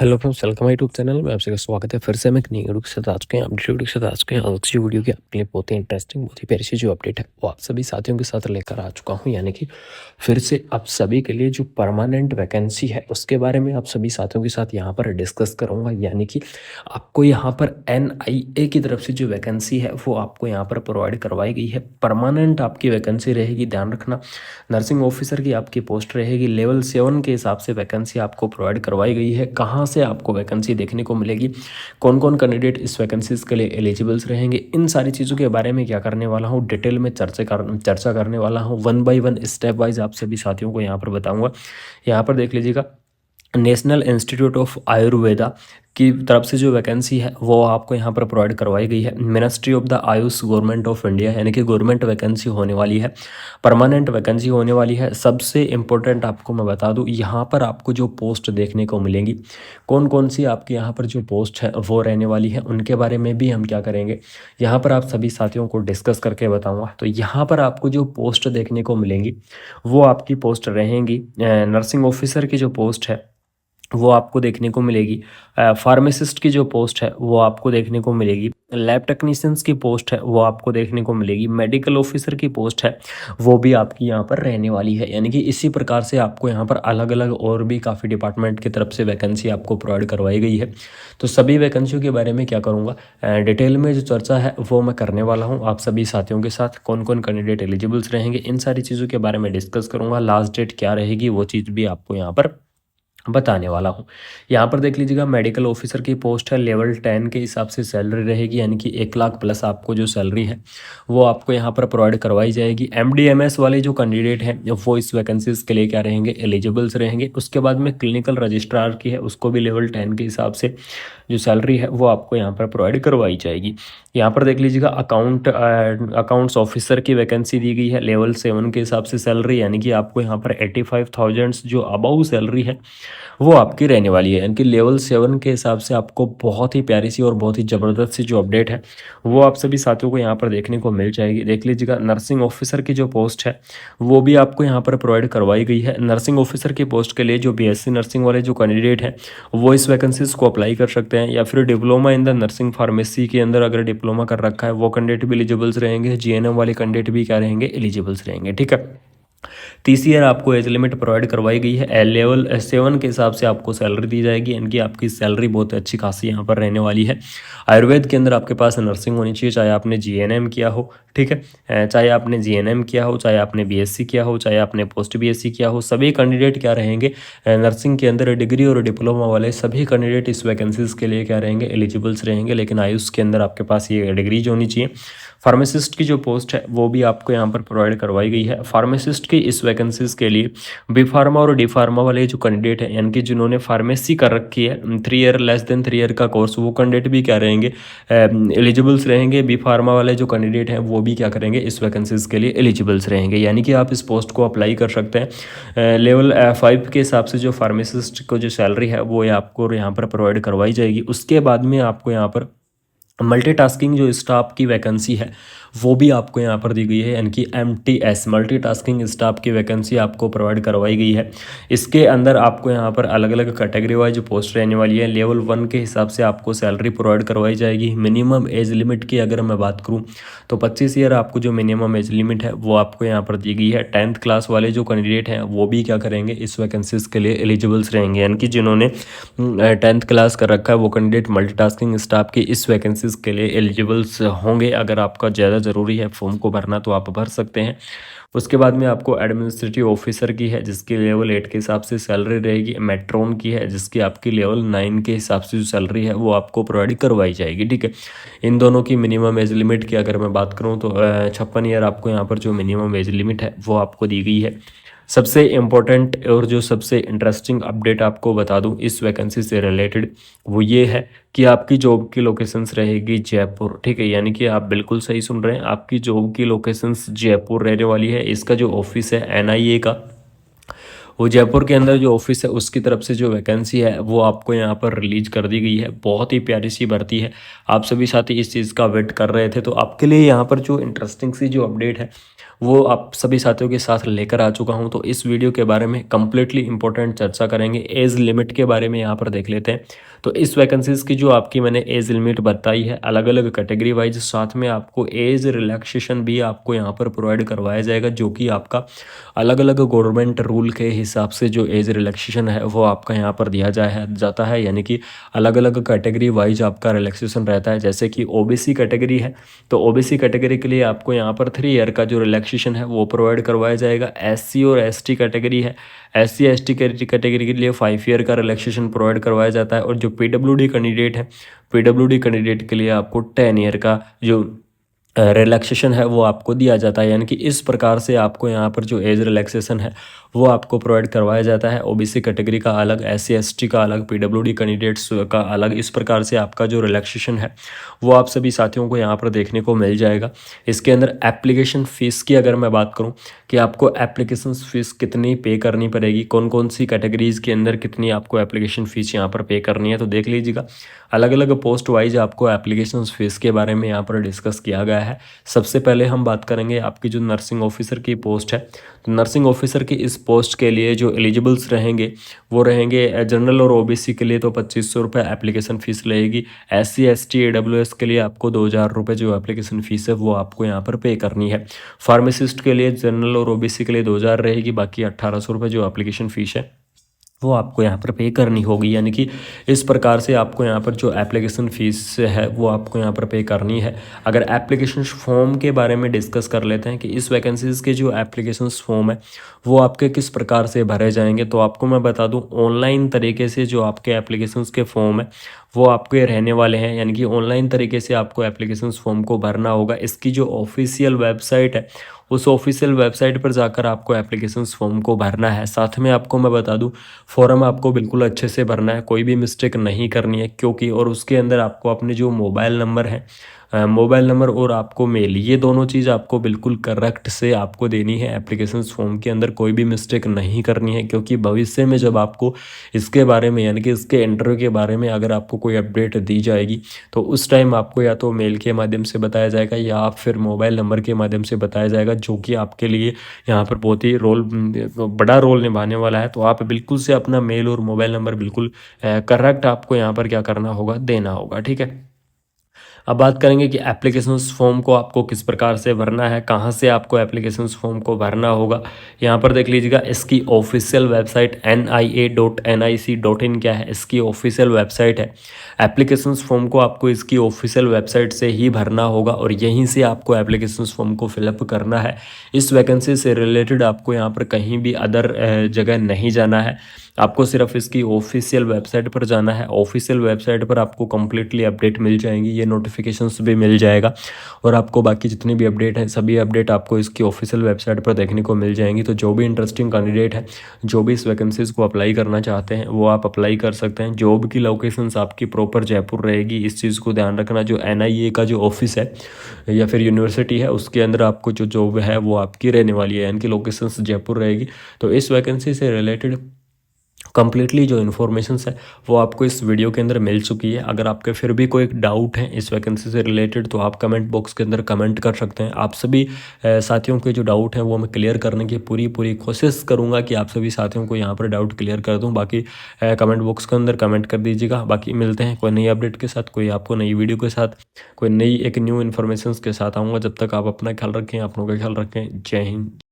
Hello friends, welcome my YouTube channel में आपका स्वागत है। फिर से हम एक नई वीडियो के साथ आज के अपडेट वीडियो के साथ आज के आज की वीडियो की आपके लिए बहुत ही इंटरेस्टिंग, बहुत ही प्यारी सी जो अपडेट है वो आप सभी साथियों के साथ लेकर आ चुका हूं। यानी कि फिर से आप सभी के लिए जो परमानेंट वैकेंसी है उसके बारे में आप सभी साथियों के साथ यहाँ पर डिस्कस करूँगा। यानी कि आपको यहाँ पर NIA की तरफ से जो वैकेंसी है वो आपको यहाँ पर प्रोवाइड करवाई गई है। परमानेंट आपकी वैकेंसी रहेगी, ध्यान रखना। नर्सिंग ऑफिसर की आपकी पोस्ट रहेगी, लेवल 7 के हिसाब से वैकेंसी आपको प्रोवाइड करवाई गई है। कहाँ से आपको वैकेंसी देखने को मिलेगी, कौन कौन कैंडिडेट इस वैकेंसीज के लिए एलिजिबल्स रहेंगे, इन सारी चीज़ों के बारे में क्या करने वाला हूँ, डिटेल में चर्चा करने वाला हूँ। 1 बाय 1 स्टेप वाइज आप सभी साथियों को यहाँ पर बताऊँगा। यहाँ पर देख लीजिएगा, नेशनल इंस्टीट्यूट ऑफ आयुर्वेदा की तरफ से जो वैकेंसी है वो आपको यहाँ पर प्रोवाइड करवाई गई है। Ministry of the Ayush, government of India, यानी कि गवर्नमेंट वैकेंसी होने वाली है, परमानेंट वैकेंसी होने वाली है। सबसे इम्पोर्टेंट आपको मैं बता दूँ, यहाँ पर आपको जो पोस्ट देखने को मिलेंगी, कौन कौन सी आपके यहाँ पर जो पोस्ट है वो रहने वाली है, उनके बारे में भी हम क्या करेंगे यहाँ पर आप सभी साथियों को डिस्कस करके बताऊँगा। तो यहाँ पर आपको जो पोस्ट देखने को मिलेंगी वो आपकी पोस्ट रहेंगी, नर्सिंग ऑफिसर की जो पोस्ट है वो आपको देखने को मिलेगी, फार्मासिस्ट की जो पोस्ट है वो आपको देखने को मिलेगी, लैब टेक्नीशियंस की पोस्ट है वो आपको देखने को मिलेगी, मेडिकल ऑफिसर की पोस्ट है वो भी आपकी यहाँ पर रहने वाली है। यानी कि इसी प्रकार से आपको यहाँ पर अलग अलग और भी काफ़ी डिपार्टमेंट की तरफ से वैकेंसी आपको प्रोवाइड करवाई गई है। तो सभी वैकेंसियों के बारे में क्या करूँगा, डिटेल में जो चर्चा है वो मैं करने वाला हूँ आप सभी साथियों के साथ। कौन कौन कैंडिडेट एलिजिबल्स रहेंगे, इन सारी चीज़ों के बारे में डिस्कस करूँगा। लास्ट डेट क्या रहेगी वो चीज़ भी आपको यहाँ पर बताने वाला हूँ। यहाँ पर देख लीजिएगा, मेडिकल ऑफिसर की पोस्ट है, लेवल 10 के हिसाब से सैलरी रहेगी, यानी कि 1 लाख प्लस आपको जो सैलरी है वो आपको यहाँ पर प्रोवाइड करवाई जाएगी। MDMS वाले जो कैंडिडेट हैं वो इस वैकेंसीज के लिए क्या रहेंगे, एलिजिबल्स रहेंगे। उसके बाद में क्लिनिकल रजिस्ट्रार की है, उसको भी लेवल 10 के हिसाब से जो सैलरी है वो आपको यहाँ पर प्रोवाइड करवाई जाएगी। यहाँ पर देख लीजिएगा, अकाउंट्स ऑफिसर की वैकेंसी दी गई है, लेवल 7 के हिसाब से सैलरी, यानी कि आपको यहाँ पर 85,000 जो अबाउ सैलरी है वो आपकी रहने वाली है। यानी कि लेवल 7 के हिसाब से आपको बहुत ही प्यारी सी और बहुत ही ज़बरदस्त सी जो अपडेट है वो आप सभी साथियों को यहाँ पर देखने को मिल जाएगी। देख लीजिएगा, नर्सिंग ऑफिसर की जो पोस्ट है वो भी आपको यहाँ पर प्रोवाइड करवाई गई है। नर्सिंग ऑफिसर की पोस्ट के लिए जो BSc नर्सिंग वाले जो कैंडिडेट हैं वो इस वैकेंसीज को अप्लाई कर सकते हैं, या फिर diploma in the nursing pharmacy के अंदर अगर डिप्लोमा कर रखा है वो कैंडिडेट भी एलिजिबल्स रहेंगे। GNM वाले कैंडिडेट भी क्या रहेंगे, एलिजिबल्स रहेंगे। ठीक है, तीसरी ईयर आपको एज लिमिट प्रोवाइड करवाई गई है, लेवल 7 के हिसाब से आपको सैलरी दी जाएगी, यानी कि आपकी सैलरी बहुत अच्छी खासी यहाँ पर रहने वाली है। आयुर्वेद के अंदर आपके पास नर्सिंग होनी चाहिए, चाहे आपने GNM किया हो, ठीक है, चाहे आपने GNM किया हो, चाहे आपने BSc किया हो, चाहे आपने पोस्ट BSc किया हो, सभी कैंडिडेट क्या रहेंगे, नर्सिंग के अंदर डिग्री और डिप्लोमा वाले सभी कैंडिडेट इस वैकेंसीज के लिए क्या रहेंगे, एलिजिबल्स रहेंगे। लेकिन आयुष के अंदर आपके पास ये डिग्री जो होनी चाहिए। फार्मासिस्ट की जो पोस्ट है वो भी आपको यहाँ पर प्रोवाइड करवाई गई है। फार्मासिस्ट की इस वैकेंसीज के लिए बी फार्मा और डी फार्मा वाले जो कैंडिडेट हैं, यानी कि जिन्होंने फार्मेसी कर रखी है 3 ईयर लेस देन 3 ईयर का कोर्स, वो कैंडिडेट भी क्या रहेंगे, एलिजिबल्स रहेंगे। बी फार्मा वाले जो कैंडिडेट हैं वो भी क्या करेंगे, इस वैकेंसीज के लिए एलिजिबल्स रहेंगे। यानी कि आप इस पोस्ट को अप्लाई कर सकते हैं। लेवल 5 के हिसाब से जो फार्मासिस्ट को जो सैलरी है वो आपको यहाँ पर प्रोवाइड करवाई जाएगी। उसके बाद में आपको यहाँ पर मल्टीटास्किंग जो स्टाफ की वैकेंसी है वो भी आपको यहाँ पर दी गई है, यानी कि MTS मल्टीटास्किंग स्टाफ की वैकेंसी आपको प्रोवाइड करवाई गई है। इसके अंदर आपको यहाँ पर अलग अलग कैटेगरी वाइज पोस्ट रहने वाली है। लेवल 1 के हिसाब से आपको सैलरी प्रोवाइड करवाई जाएगी। मिनिमम एज लिमिट की अगर मैं बात करूँ तो 25 ईयर आपको जो मिनिमम एज लिमिट है वो आपको यहाँ पर दी गई है। 10th क्लास वाले जो कैंडिडेट हैं वो भी क्या करेंगे, इस वैकेंसीज के लिए एलिजिबल्स रहेंगे, यानी कि जिन्होंने 10th क्लास कर रखा है वो कैंडिडेट मल्टीटास्किंग स्टाफ की इस वैकेंसीज के लिए एलिजिबल्स होंगे। अगर आपका ज़्यादा ज़रूरी है फॉर्म को भरना तो आप भर सकते हैं। उसके बाद में आपको एडमिनिस्ट्रेटिव ऑफिसर की है जिसकी लेवल 8 के हिसाब से सैलरी रहेगी। मेट्रोन की है जिसकी आपकी लेवल 9 के हिसाब से जो सैलरी है वो आपको प्रोवाइड करवाई जाएगी। ठीक है, इन दोनों की मिनिमम एज लिमिट की अगर मैं बात करूँ तो 56 ईयर आपको यहाँ पर जो मिनिमम एज लिमिट है वो आपको दी गई है। सबसे इम्पोर्टेंट और जो सबसे इंटरेस्टिंग अपडेट आपको बता दूं इस वैकेंसी से रिलेटेड वो ये है कि आपकी जॉब की लोकेशंस रहेगी जयपुर। ठीक है, यानी कि आप बिल्कुल सही सुन रहे हैं, आपकी जॉब की लोकेशंस जयपुर रहने वाली है। इसका जो ऑफिस है NIA का वो जयपुर के अंदर जो ऑफिस है उसकी तरफ से जो वैकेंसी है वो आपको यहाँ पर रिलीज कर दी गई है। बहुत ही प्यारी सी भर्ती है, आप सभी साथी इस चीज़ का वेट कर रहे थे, तो आपके लिए यहाँ पर जो इंटरेस्टिंग सी जो अपडेट है वो आप सभी साथियों के साथ लेकर आ चुका हूँ। तो इस वीडियो के बारे में कंप्लीटली इंपॉर्टेंट चर्चा करेंगे। एज लिमिट के बारे में यहाँ पर देख लेते हैं। तो इस वैकेंसीज़ की जो आपकी मैंने एज लिमिट बताई है अलग अलग कैटेगरी वाइज, साथ में आपको एज रिलैक्सेशन भी आपको यहाँ पर प्रोवाइड करवाया जाएगा, जो कि आपका अलग अलग गवर्नमेंट रूल के हिसाब से जो एज रिलैक्सेशन है वो आपका यहाँ पर दिया जाता है। यानी कि अलग अलग कैटेगरी वाइज आपका रिलैक्सेशन रहता है। जैसे कि ओबीसी कैटेगरी है, तो ओबीसी कैटेगरी के लिए आपको यहाँ पर 3 ईयर का जो रिलैक्सेशन है वो प्रोवाइड करवाया जाएगा। एससी और एसटी कैटेगरी है, एससी एसटी कैटेगरी के लिए 5 ईयर का रिलैक्सेशन प्रोवाइड करवाया जाता है। और जो पीडब्ल्यूडी कैंडिडेट है, पीडब्ल्यूडी कैंडिडेट के लिए आपको 10 ईयर का जो रिलैक्सेशन है वो आपको दिया जाता है। यानी कि इस प्रकार से आपको यहाँ पर जो एज रिलैक्सेशन है वो आपको प्रोवाइड करवाया जाता है। ओबीसी कैटेगरी का अलग, एससी एसटी का अलग, पीडब्ल्यूडी कैंडिडेट्स का अलग। इस प्रकार से आपका जो रिलैक्सेशन है वो आप सभी साथियों को यहाँ पर देखने को मिल जाएगा। इसके अंदर एप्लीकेशन फ़ीस की अगर मैं बात करूँ कि आपको एप्लीकेशन फ़ीस कितनी पे करनी पड़ेगी, कौन कौन सी कैटेगरीज़ के अंदर कितनी आपको एप्लीकेशन फ़ीस यहाँ पर पे करनी है, तो देख लीजिएगा। अलग अलग पोस्ट वाइज आपको एप्लीकेशन फ़ीस के बारे में यहाँ पर डिस्कस किया गया है। सबसे पहले हम बात करेंगे आपकी जो नर्सिंग ऑफिसर की पोस्ट है। तो नर्सिंग ऑफिसर की इस पोस्ट के लिए जो एलिजिबल्स रहेंगे वो रहेंगे जनरल और ओबीसी के लिए तो 2500 रुपये एप्लीकेशन फ़ीस रहेगी। एससी एसटी AWS के लिए आपको 2000 रुपये जो एप्लीकेशन फ़ीस है वो आपको यहाँ पर पे करनी है। फार्मासिस्ट के लिए जनरल और ओबीसी के लिए 2000 रहेगी, बाकी 1800 रुपये जो एप्लीकेशन फ़ीस है वो आपको यहाँ पर पे करनी होगी। यानी कि इस प्रकार से आपको यहाँ पर जो एप्लीकेशन फ़ीस है वो आपको यहाँ पर पे करनी है। अगर एप्लीकेशन फॉर्म के बारे में डिस्कस कर लेते हैं कि इस वैकेंसीज़ के जो एप्लीकेशन फॉर्म है वो आपके किस प्रकार से भरे जाएंगे, तो आपको मैं बता दूं ऑनलाइन तरीके से जो आपके एप्लीकेशंस के फॉर्म है वो आपके रहने वाले हैं। यानी कि ऑनलाइन तरीके से आपको एप्लीकेशन फॉर्म को भरना होगा। इसकी जो ऑफिशियल वेबसाइट है उस ऑफिशियल वेबसाइट पर जाकर आपको एप्लीकेशन फॉर्म को भरना है। साथ में आपको मैं बता दूं फॉर्म आपको बिल्कुल अच्छे से भरना है, कोई भी मिस्टेक नहीं करनी है, क्योंकि और उसके अंदर आपको अपने जो मोबाइल नंबर है, मोबाइल नंबर और आपको मेल, ये दोनों चीज़ आपको बिल्कुल करेक्ट से आपको देनी है। एप्लीकेशन फॉर्म के अंदर कोई भी मिस्टेक नहीं करनी है, क्योंकि भविष्य में जब आपको इसके बारे में यानी कि इसके इंटरव्यू के बारे में अगर आपको कोई अपडेट दी जाएगी तो उस टाइम आपको या तो मेल के माध्यम से बताया जाएगा या फिर मोबाइल नंबर के माध्यम से बताया जाएगा, जो कि आपके लिए यहाँ पर बहुत ही बड़ा रोल निभाने वाला है। तो आप बिल्कुल से अपना मेल और मोबाइल नंबर बिल्कुल करेक्ट आपको यहाँ पर क्या करना होगा, देना होगा। ठीक है। अब बात करेंगे कि एप्लीकेशन फॉर्म को आपको किस प्रकार से भरना है, कहाँ से आपको एप्लीकेशन फॉर्म को भरना होगा। यहाँ पर देख लीजिएगा, इसकी ऑफिशियल वेबसाइट nia.nic.in क्या है, इसकी ऑफिशियल वेबसाइट है। एप्लीकेशन फॉर्म को आपको इसकी ऑफिशियल वेबसाइट से ही भरना होगा और यहीं से आपको एप्लीकेशन फॉर्म को फिलअप करना है। इस वैकेंसी से रिलेटेड आपको यहाँ पर कहीं भी अदर जगह नहीं जाना है, आपको सिर्फ इसकी ऑफिशियल वेबसाइट पर जाना है। ऑफिशियल वेबसाइट पर आपको कम्प्लीटली अपडेट मिल जाएंगी, ये नोटिफिकेशंस भी मिल जाएगा और आपको बाकी जितनी भी अपडेट हैं सभी अपडेट आपको इसकी ऑफिशियल वेबसाइट पर देखने को मिल जाएंगी। तो जो भी इंटरेस्टिंग कैंडिडेट है, जो भी इस वैकेंसीज़ को अप्लाई करना चाहते हैं वो आप अप्लाई कर सकते हैं। जॉब की लोकेशंस आपकी प्रॉपर जयपुर रहेगी, इस चीज़ को ध्यान रखना। जो NIA का जो ऑफिस है या फिर यूनिवर्सिटी है उसके अंदर आपको जो जॉब है वो आपकी रहने वाली है, यानी कि लोकेशंस जयपुर रहेगी। तो इस वैकेंसी से रिलेटेड कंप्लीटली जो इन्फॉर्मेशंस है वो आपको इस वीडियो के अंदर मिल चुकी है। अगर आपके फिर भी कोई डाउट है इस वैकेंसी से रिलेटेड तो आप कमेंट बॉक्स के अंदर कमेंट कर सकते हैं। आप सभी साथियों के जो डाउट हैं वो मैं क्लियर करने की पूरी कोशिश करूंगा कि आप सभी साथियों को यहाँ पर डाउट क्लियर कर दूँ। बाकी कमेंट बॉक्स के अंदर कमेंट कर दीजिएगा। बाकी मिलते हैं कोई नई अपडेट के साथ, कोई आपको नई वीडियो के साथ, कोई नई एक न्यू इन्फॉर्मेशन के साथ आऊँगा। जब तक आप अपना ख्याल रखें, आप लोगों का ख्याल रखें। जय हिंद।